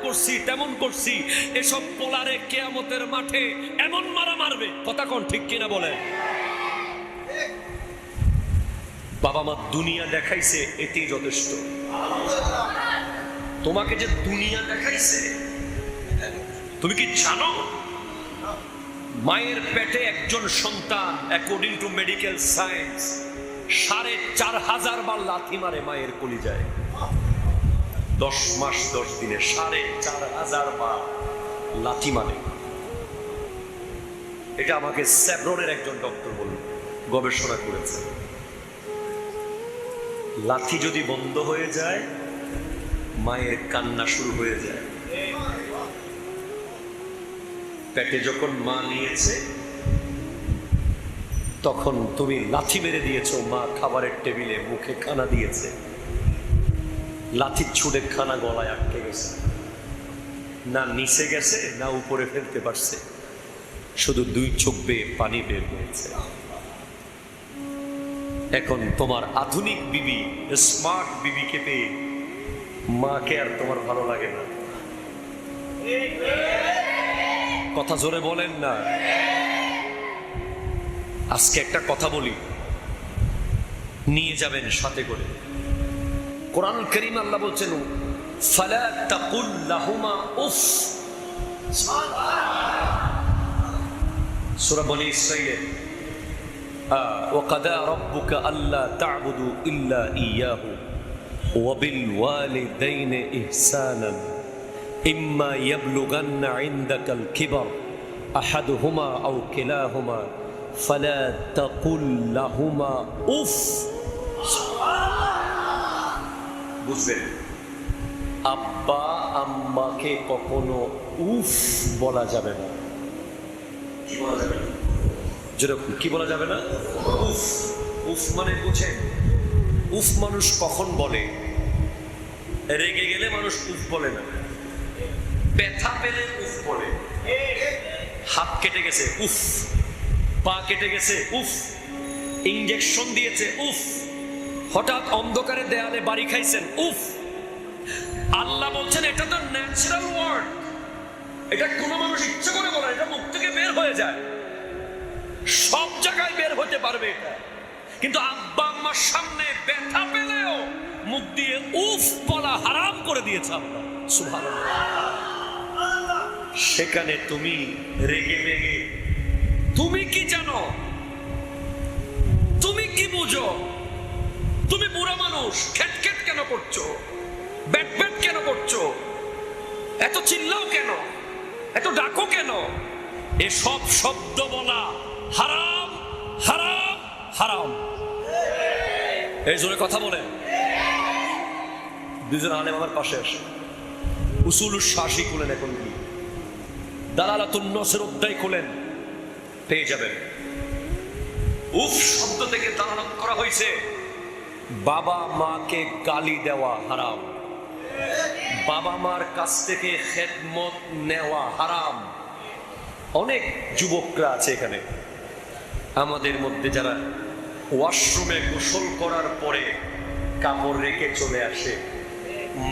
করছি, তেমন করছি, এসব পোলারে কিয়ামতের মাঠে এমন মারা মারবে, কথা কোন ঠিক কিনা বলে? বাবা মা দুনিয়া দেখাইছে, এতেই যথেষ্ট। তোমাকে যে দুনিয়া দেখাইছে, তুমি কি জানো মায়ের পেটে একজন সন্তান অ্যাকর্ডিং টু মেডিকেল সায়েন্স 4,500 বার লাথি মারে মায়ের কলিজায়। 10 মাস 10 দিনে 4,500 বার লাথি মারে। এটা আমাকে সেভরনের একজন ডক্টর বলল, গবেষণা করেছে। লাথি যদি বন্ধ হয়ে যায়, মায়ের কান্না শুরু হয়ে যায়। পেটে যখন মা নিয়েছে, তখন তুমি লাথি মেরে দিয়েছো, মা খাবারের টেবিলে মুখে খানা দিয়েছে, লাথির ছুটে খানা গলায় আটকে গেছে, না নিচে গেছে না উপরে ফেলতে পারছে, শুধু 2 চোখ বেয়ে পানি বের হয়েছে। এখন তোমার আধুনিক বিবি, স্মার্ট বিবিকে পেয়ে মাকে আর তোমার ভালো লাগে না। কথা জোরে বলেন না। আজকে একটা কথা বলি, নিয়ে যাবেন সাথে করে। কোরআন কারীম আল্লাহ বলছেন, ফালা তাকুল লাহুমা উফ। সূরা বনী ইসরাঈল, وقضى ربك ألا تعبدوا إلا إياه وبالوالدين إحسانا إما يبلغن عندك الكبر أحدهما أو كلاهما فلا تقل لهما أف। বুঝবেন, আব্বা আম্মাকে কখনো উফ বলা যাবে না। কি বলা যাবে না? যেরকম কি বলা যাবে না? উফ। উফ মানে বুঝেন, উফ মানুষ কখন বলে? রেগে গেলে মানুষ উফ বলে না, ব্যথা পেলে উফ বলে। হাত কেটে গেছে উফ, পা কেটে গেছে উফ, ইনজেকশন দিয়েছে উফ, হঠাৎ অন্ধকারে দেয়ালে বাড়ি খাইছেন উফ। আল্লাহ বলছেন এটা তো ন্যাচারাল ওয়ার্ড, এটা কোনো মানুষ ইচ্ছা করে বলে, এটা মুখ থেকে বের হয়ে যায়, সব জায়গায় বের হতে পারবে এটা। কিন্তু আব্বা আম্মার সামনে ব্যথা পেলেও মুখ দিয়ে উফ বলা হারাম করে দিয়েছে আল্লাহ, সুবহানাল্লাহ। সেখানে তুমি রেগে মেগে, তুমি কি জানো, তুমি কি বুঝো? তুমি বুড়া মানুষ, খেট খেট কেন করছো, ব্যাট ব্যাট কেন করছো, এত চিল্লাও কেন, এত ডাকো কেন? এসব শব্দ বলা হারাম, হারাম, হারাম। এই জোরে কথা বলেন। 2 জন আলেম আমার পাশে আসে, উসুলুশ শাসি খুলেন, এখন কি দালালাতুন নসর অধ্যায় খুলেন, পেয়ে যাবেন। উফ শব্দ থেকে দালালত করা হয়েছে বাবা মাকে গালি দেওয়া হারাম, বাবা মার কাছ থেকে খেদমত নেওয়া হারাম। অনেক যুবকরা আছে এখানে আমাদের মধ্যে যারা ওয়াশরুমে গোসল করার পরে কাপড় রেখে চলে আসে,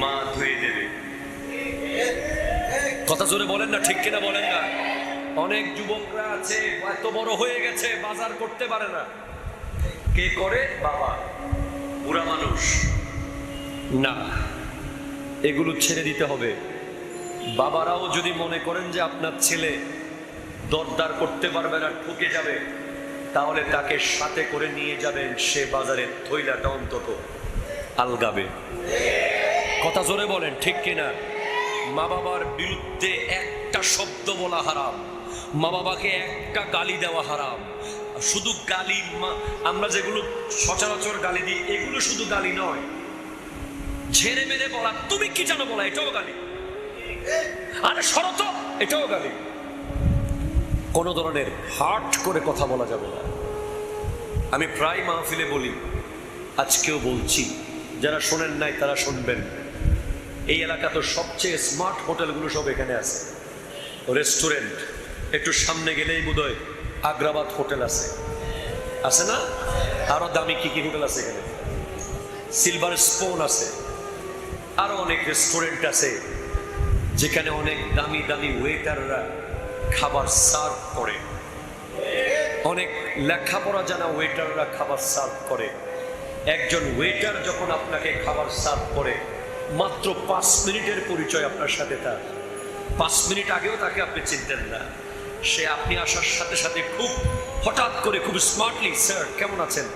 মা ধুয়ে দেবে। কথা জোরে বলেন না, ঠিক কিনা বলেন না? অনেক যুবকরা আছে এত বড় হয়ে গেছে, বাজার করতে পারে না। কে করে? বাবা, বুড়া মানুষ। না, এগুলো ছেড়ে দিতে হবে। বাবারাও যদি মনে করেন যে আপনার ছেলে দরদার করতে পারবে না, ঠকে যাবে, তাহলে তাকে সাথে করে নিয়ে যাবেন, সে বাজারের থইলাটা অন্তত আলগাবে। কথা জোরে বলেন, ঠিক কিনা? মা বাবার বিরুদ্ধে একটা শব্দ বলা হারাম, মা বাবাকে একটা গালি দেওয়া হারাম। শুধু গালি, আমরা যেগুলো সচরাচর গালি দিই, এগুলো শুধু গালি নয়, ঝেড়ে মেরে বলা, তুমি কি জানো বলা, এটাও গালি। আরে শরত, এটাও গালি। কোন ধরনের হার্ট করে কথা বলা যাবে না। আমি প্রায় মাহফিলে বলি, আজকেও বলছি, যারা শোনেন নাই তারা শুনবেন। এই এলাকা তো সবচেয়ে স্মার্ট হোটেলগুলো সব এখানে আছে, রেস্টুরেন্ট। একটু সামনে গেলেই বোধহয় আগ্রাবাদ হোটেল আছে, আছে না? আরো দামি কি কি হোটেল আছে এখানে, সিলভার স্পুন আছে, আরো অনেক রেস্টুরেন্ট আছে। যেখানে অনেক দামি দামি ওয়েটাররা খাবার সার্ভ করে, অনেক লেখাপড়া জানা ওয়েটাররা খাবার সার্ভ করে। একজন ওয়েটার যখন আপনাকে খাবার সার্ভ করে, মাত্র 5 মিনিটের পরিচয় আপনার সাথে তার, 5 মিনিট আগেও তাকে আপনি চিনতেন না, সে আপনি আসার সাথে সাথে খুব হঠাৎ করে খুব স্মার্টলি, স্যার কেমন আছেন,